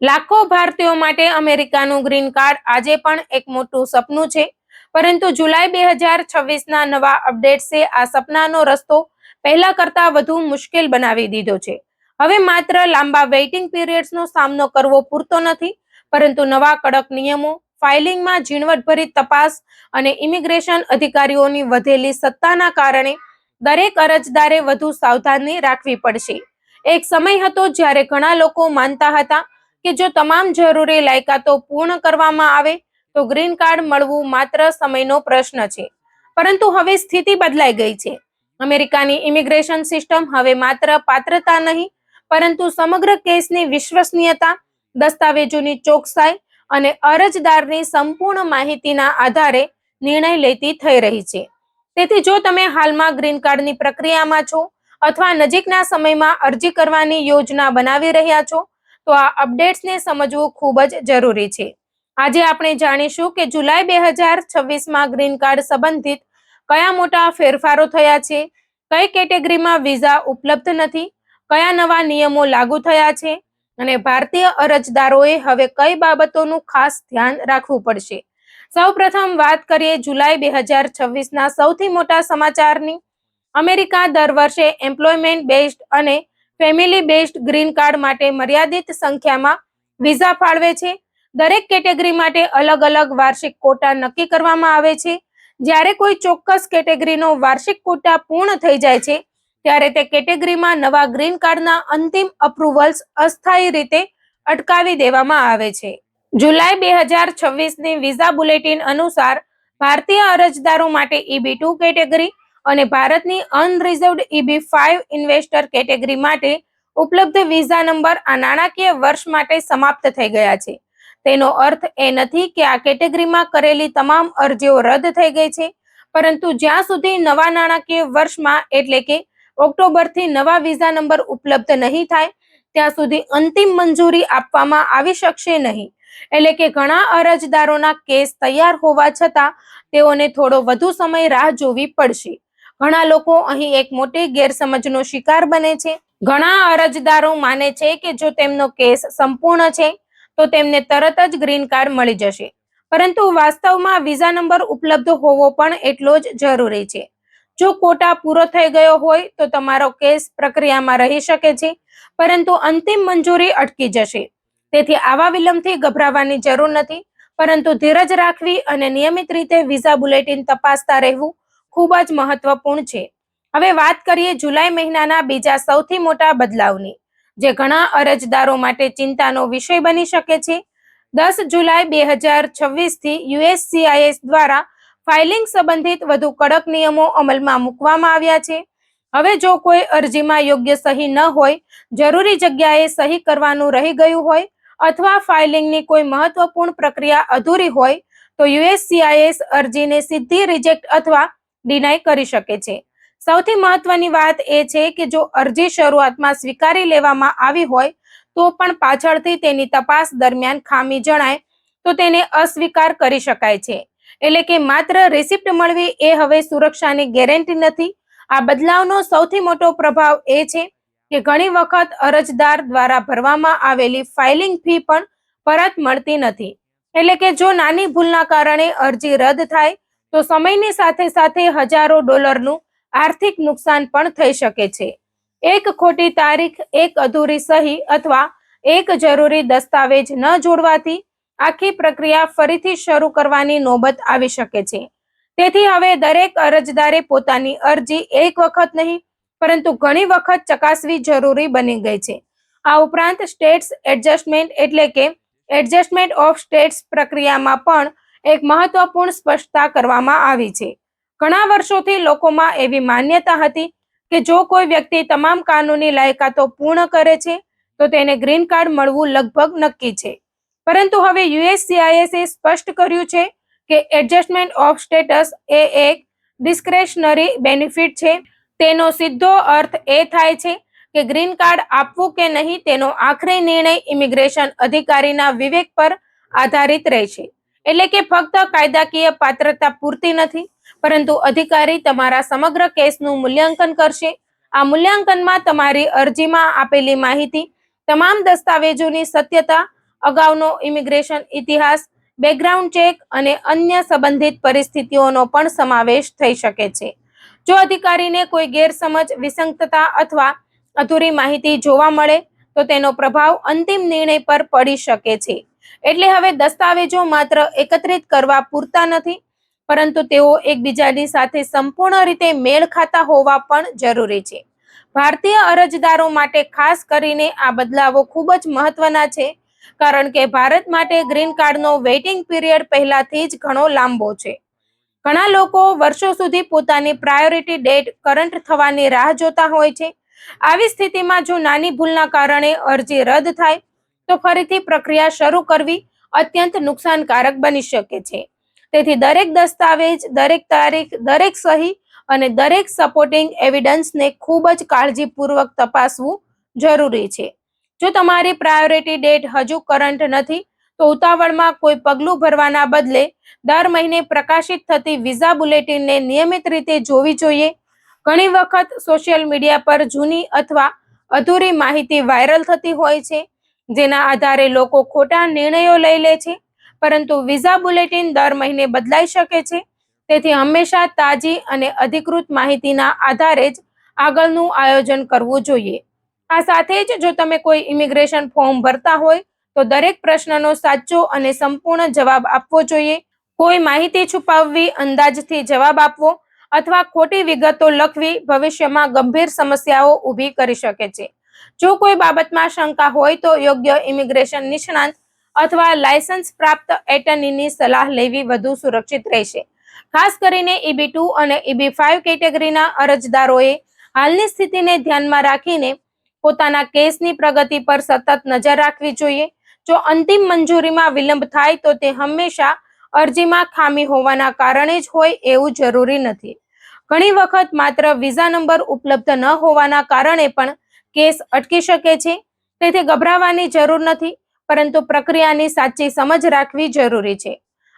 લાખો ભારતીયો માટે અમેરિકાનું ગ્રીન કાર્ડ આજે પણ એક મોટું સપનું છે, પરંતુ જુલાઈ 2026ના નવા અપડેટ્સે આ સપનાનો રસ્તો પહેલા કરતા વધુ મુશ્કેલ બનાવી દીધો છે. હવે માત્ર લાંબા વેઇટિંગ પીરિયડ્સનો સામનો કરવો પૂરતો નથી, પરંતુ નવા કડક નિયમો, ફાઇલિંગમાં ઝીણવટભરી તપાસ અને ઇમિગ્રેશન અધિકારીઓની વધેલી સત્તાના કારણે દરેક અરજદારે વધુ સાવધાની રાખવી પડશે. એક સમય હતો જ્યારે ઘણા લોકો માનતા હતા કે જો તમામ જરૂરી લાયકાતો પૂર્ણ કરવામાં આવે તો ગ્રીન કાર્ડ મળવું માત્ર સમયનો પ્રશ્ન છે. પરંતુ હવે સ્થિતિ બદલાઈ ગઈ છે. અમેરિકાની ઇમિગ્રેશન સિસ્ટમ હવે માત્ર પાત્રતા નહીં, પરંતુ સમગ્ર કેસની વિશ્વસનીયતા, દસ્તાવેજોની ચોકસાઈ અને અરજદારની સંપૂર્ણ માહિતીના આધારે નિર્ણય લેતી થઈ રહી છે. તેથી જો તમે હાલમાં ગ્રીન કાર્ડની પ્રક્રિયામાં છો અથવા નજીકના સમયમાં અરજી કરવાની યોજના બનાવી રહ્યા છો, તો આ અપડેટ્સને સમજવું ખૂબ જ જરૂરી છે. આજે આપણે જાણીશું કે જુલાઈ 2026માં ગ્રીન કાર્ડ સંબંધિત કયા મોટા ફેરફારો થયા છે, કઈ કેટેગરીમાં વિઝા ઉપલબ્ધ નથી, કયા નવા નિયમો લાગુ થયા છે અને ભારતીય અરજદારોએ હવે કઈ બાબતોનું ખાસ ધ્યાન રાખવું પડશે. સૌપ્રથમ વાત કરીએ જુલાઈ 2026ના સૌથી મોટા સમાચારની. અમેરિકા દર વર્ષે એમ્પ્લોયમેન્ટ બેઝડ અને ફેમિલી બેઝડ ગ્રીન કાર્ડ માટે મર્યાદિત સંખ્યામાં વિઝા ફાળવે છે. દરેક કેટેગરી માટે અલગ અલગ વાર્ષિક કોટા નક્કી કરવામાં આવે છે. જ્યારે કોઈ ચોક્કસ કેટેગરીનો વાર્ષિક કોટા પૂર્ણ થઈ જાય છે, ત્યારે તે કેટેગરીમાં નવા ગ્રીન કાર્ડના અંતિમ અપ્રુવલ્સ અસ્થાયી રીતે અટકાવી દેવામાં આવે છે. જુલાઈ 2026ની વિઝા બુલેટિન અનુસાર ભારતીય અરજદારો માટે EB2 કેટેગરી અને ભારતની અનરિઝર્વ્ડ EB5 ઇન્વેસ્ટર કેટેગરી માટે ઉપલબ્ધ વિઝા નંબર આ નાણાકીય વર્ષ માટે સમાપ્ત થઈ ગયા છે. તેનો અર્થ એ નથી કે આ કેટેગરીમાં કરેલી તમામ અરજીઓ રદ થઈ ગઈ છે, પરંતુ જ્યાં સુધી નવા નાણાકીય વર્ષમાં એટલે કે ઓક્ટોબરથી નવા વિઝા નંબર ઉપલબ્ધ નહીં થાય, ત્યાં સુધી અંતિમ મંજૂરી આપવામાં આવી શકશે નહીં. એટલે કે ઘણા અરજદારોના કેસ તૈયાર હોવા છતાં તેઓને થોડો વધુ સમય રાહ જોવી પડશે. ઘણા લોકો અહીં એક મોટી ગેરસમજનો શિકાર બને છે. ઘણા અરજદારો માને છે કે જો તેમનો કેસ સંપૂર્ણ છે તો તેમને તરત જ ગ્રીન કાર્ડ મળી જશે, પરંતુ વાસ્તવમાં વિઝા નંબર ઉપલબ્ધ હોવો પણ એટલો જ જરૂરી છે. જો કોટા પૂરો થઈ ગયો હોય તો તમારો કેસ પ્રક્રિયામાં રહી શકે છે, પરંતુ અંતિમ મંજૂરી અટકી જશે. તેથી આવા વિલંબથી ગભરાવાની જરૂર નથી, પરંતુ ધીરજ રાખવી અને નિયમિત રીતે વિઝા બુલેટિન તપાસતા રહેવું ખૂબ જ મહત્વપૂર્ણ છે. હવે વાત કરીએ જુલાઈ મહિનાના બીજા સૌથી મોટા બદલાવની, જે ઘણા અરજદારો માટે ચિંતાનો વિષય બની શકે છે. 10 જુલાઈ 2026થી USCIS દ્વારા ફાઇલિંગ સંબંધિત વધુ કડક નિયમો અમલમાં મૂકવામાં આવ્યા છે. હવે જો કોઈ અરજીમાં યોગ્ય સહી ન હોય, જરૂરી જગ્યાએ સહી કરવાનું રહી ગયું હોય અથવા ફાઇલિંગની કોઈ મહત્વપૂર્ણ પ્રક્રિયા અધૂરી હોય, તો USCIS અરજીને સીધી રિજેક્ટ અથવા ડિનાય કરી શકે છે. સૌથી મહત્વની વાત એ છે કે જો અરજી શરૂઆતમાં સ્વીકારી લેવામાં આવી હોય તો પણ પાછળથી તેની તપાસ દરમિયાન ખામી જણાય તો તેને અસ્વીકાર કરી શકાય છે. એટલે કે માત્ર રિસિપ્ટ મળવી એ હવે સુરક્ષાની ગેરંટી નથી. આ બદલાવનો સૌથી મોટો પ્રભાવ એ છે કે ઘણી વખત અરજદાર દ્વારા ભરવામાં આવેલી ફાઇલિંગ ફી પણ પરત મળતી નથી. એટલે કે જો નાની ભૂલના કારણે અરજી રદ થાય તો સમયની સાથે સાથે હજારો ડોલરનું આર્થિક નુકસાન પણ થઈ શકે છે. એક ખોટી તારીખ, એક અધૂરી સહી અથવા એક જરૂરી દસ્તાવેજ ન જોડવાથી આખી પ્રક્રિયા ફરીથી શરૂ કરવાની નોબત આવી શકે છે. તેથી હવે દરેક અરજદારે પોતાની અરજી એક વખત નહીં, પરંતુ ઘણી વખત ચકાસવી જરૂરી બની ગઈ છે. આ ઉપરાંત સ્ટેટ્સ એડજસ્ટમેન્ટ એટલે કે એડજસ્ટમેન્ટ ઓફ સ્ટેટ્સ પ્રક્રિયામાં પણ એક મહત્વપૂર્ણ સ્પષ્ટતા કરવામાં આવી છે. ઘણા વર્ષોથી લોકોમાં એવી માન્યતા હતી કે જો કોઈ વ્યક્તિ તમામ કાનૂની લાયકાતો પૂર્ણ કરે છે તો તેને ગ્રીન કાર્ડ મળવું લગભગ નક્કી છે. પરંતુ હવે USCIS સ્પષ્ટ કર્યું છે કે એડજસ્ટમેન્ટ ઓફ સ્ટેટસ એ એક ડિસ્ક્રેશનરી બેનિફિટ છે. તેનો સીધો અર્થ એ થાય છે કે ગ્રીન કાર્ડ આપવું કે નહીં તેનો આખરી નિર્ણય ઇમિગ્રેશન અધિકારીના વિવેક પર આધારિત રહેશે. એટલે કે ફક્ત કાયદાકીય પાત્રતા પૂરતી નથી, પરંતુ અધિકારી તમારા સમગ્ર કેસનું મૂલ્યાંકન કરશે. આ મૂલ્યાંકનમાં તમારી અરજીમાં આપેલી માહિતી, તમામ દસ્તાવેજોની સત્યતા અગાઉનો ઇમિગ્રેશન ઇતિહાસ, બેકગ્રાઉન્ડ ચેક અને અન્ય સંબંધિત પરિસ્થિતિઓનો પણ સમાવેશ થઈ શકે છે. જો અધિકારીને કોઈ ગેરસમજ, વિસંગતતા અથવા અધૂરી માહિતી જોવા મળે તો તેનો પ્રભાવ અંતિમ નિર્ણય પર પડી શકે છે. એટલે હવે દસ્તાવેજો માત્ર એકત્રિત કરવા પૂરતા નથી, પરંતુ તેઓ એકબીજાની સાથે સંપૂર્ણ રીતે મેળ ખાતા હોવા પણ જરૂરી છે. ભારતીય અરજદારો માટે ખાસ કરીને આ બદલાવો ખૂબ જ મહત્વના છે, કારણ કે ભારત માટે ગ્રીન કાર્ડનો વેઇટિંગ પીરિયડ પહેલાથી જ ઘણો લાંબો છે. ઘણા લોકો વર્ષો સુધી પોતાની પ્રાયોરિટી ડેટ કરન્ટ થવાની રાહ જોતા હોય છે. આવી સ્થિતિમાં જો નાની ભૂલના કારણે અરજી રદ થાય તો ફરીથી પ્રક્રિયા શરૂ કરવી અત્યંત નુકસાનકારક બની શકે છે. તેથી દરેક દસ્તાવેજ, દરેક તારીખ, દરેક સહી અને દરેક સપોર્ટિંગ એવિડન્સને ખૂબ જ કાળજીપૂર્વક તપાસવું જરૂરી છે. જો તમારી પ્રાયોરિટી ડેટ હજુ કરન્ટ નથી તો ઉતાવળમાં કોઈ પગલું ભરવાના બદલે દર મહિને પ્રકાશિત થતી વિઝા બુલેટિનને નિયમિત રીતે જોવી જોઈએ. ઘણી વખત સોશિયલ મીડિયા પર જૂની અથવા અધૂરી માહિતી વાયરલ થતી હોય છે, જેના આધારે લોકો ખોટા નિર્ણયો લઈ લે છે. પરંતુ વિઝા બુલેટિન દર મહિને બદલાઈ શકે છે, તેથી હંમેશા તાજી અને અધિકૃત માહિતીના આધારે જ આગળનું આયોજન કરવું જોઈએ. આ સાથે જ જો તમે કોઈ ઇમિગ્રેશન ફોર્મ ભરતા હોય તો દરેક પ્રશ્નનો સાચો અને સંપૂર્ણ જવાબ આપવો જોઈએ. કોઈ માહિતી છુપાવવી, અંદાજથી જવાબ આપવો અથવા ખોટી વિગતો લખવી ભવિષ્યમાં ગંભીર સમસ્યાઓ ઊભી કરી શકે છે. જો કોઈ બાબતમાં શંકા હોય તો યોગ્ય ઇમિગ્રેશન નિષ્ણાત અથવા લાયસન્સ પ્રાપ્ત એટર્નીની સલાહ લેવી વધુ સુરક્ષિત રહેશે. ખાસ કરીને EB2 અને EB5 કેટેગરીના અરજદારોએ હાલની સ્થિતિને ધ્યાનમાં રાખીને પોતાના કેસની પ્રગતિ પર સતત નજર રાખવી જોઈએ. જો અંતિમ મંજૂરીમાં વિલંબ થાય તો તે હંમેશા અરજીમાં ખામી હોવાના કારણે જ હોય એવું જરૂરી નથી. ઘણી વખત માત્ર વિઝા નંબર ઉપલબ્ધ ન હોવાના કારણે પણ કેસ અટકી શકે છે. તેથી ગભરાવાની જરૂર નથી, પરંતુ પ્રક્રિયાની સાચી સમજ રાખવી જરૂરી છે.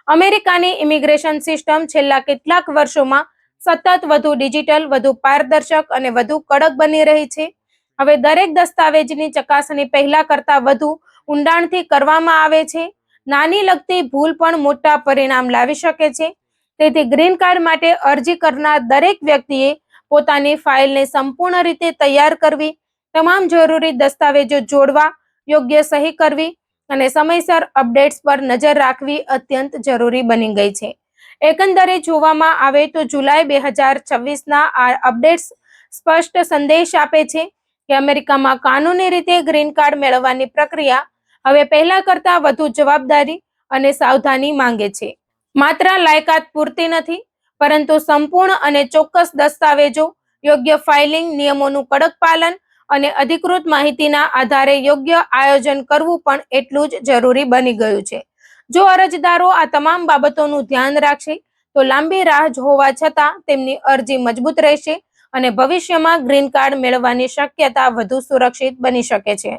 અમેરિકાની ઇમિગ્રેશન સિસ્ટમ છેલ્લા કેટલાક વર્ષોમાં સતત વધુ ડિજિટલ, વધુ પારદર્શક અને વધુ કડક બની રહી છે. હવે દરેક દસ્તાવેજની ચકાસણી પહેલા કરતાં વધુ ઊંડાણથી કરવામાં આવે છે. નાની લગતી ભૂલ પણ મોટા પરિણામ લાવી શકે છે. તેથી ગ્રીન કાર્ડ માટે અરજી કરનાર દરેક વ્યક્તિએ પોતાની ફાઇલને સંપૂર્ણ રીતે તૈયાર કરવી, તમામ જરૂરી દસ્તાવેજો જોડવા, યોગ્ય સહી કરવી અને સમયસર અપડેટ્સ પર નજર રાખવી અત્યંત જરૂરી બની ગઈ છે. એકંદરે જોવામાં આવે તો જુલાઈ 2026ના આ અપડેટ્સ સ્પષ્ટ સંદેશ આપે છે કે અમેરિકામાં કાનૂની રીતે ગ્રીન કાર્ડ મેળવવાની પ્રક્રિયા હવે પહેલા કરતાં વધુ જવાબદારી અને સાવધાની માંગે છે. માત્ર લાયકાત પૂરતી નથી, પરંતુ સંપૂર્ણ અને ચોક્કસ દસ્તાવેજો, યોગ્ય ફાઇલિંગ, નિયમોનું કડક પાલન અને અધિકૃત માહિતીના આધારે યોગ્ય આયોજન કરવું પણ એટલું જ જરૂરી બની ગયું છે. જો અરજદારો આ તમામ બાબતોનું ધ્યાન રાખશે તો લાંબી રાહ હોવા છતાં તેમની અરજી મજબૂત રહેશે અને ભવિષ્યમાં ગ્રીન કાર્ડ મેળવવાની શક્યતા વધુ સુરક્ષિત બની શકે છે.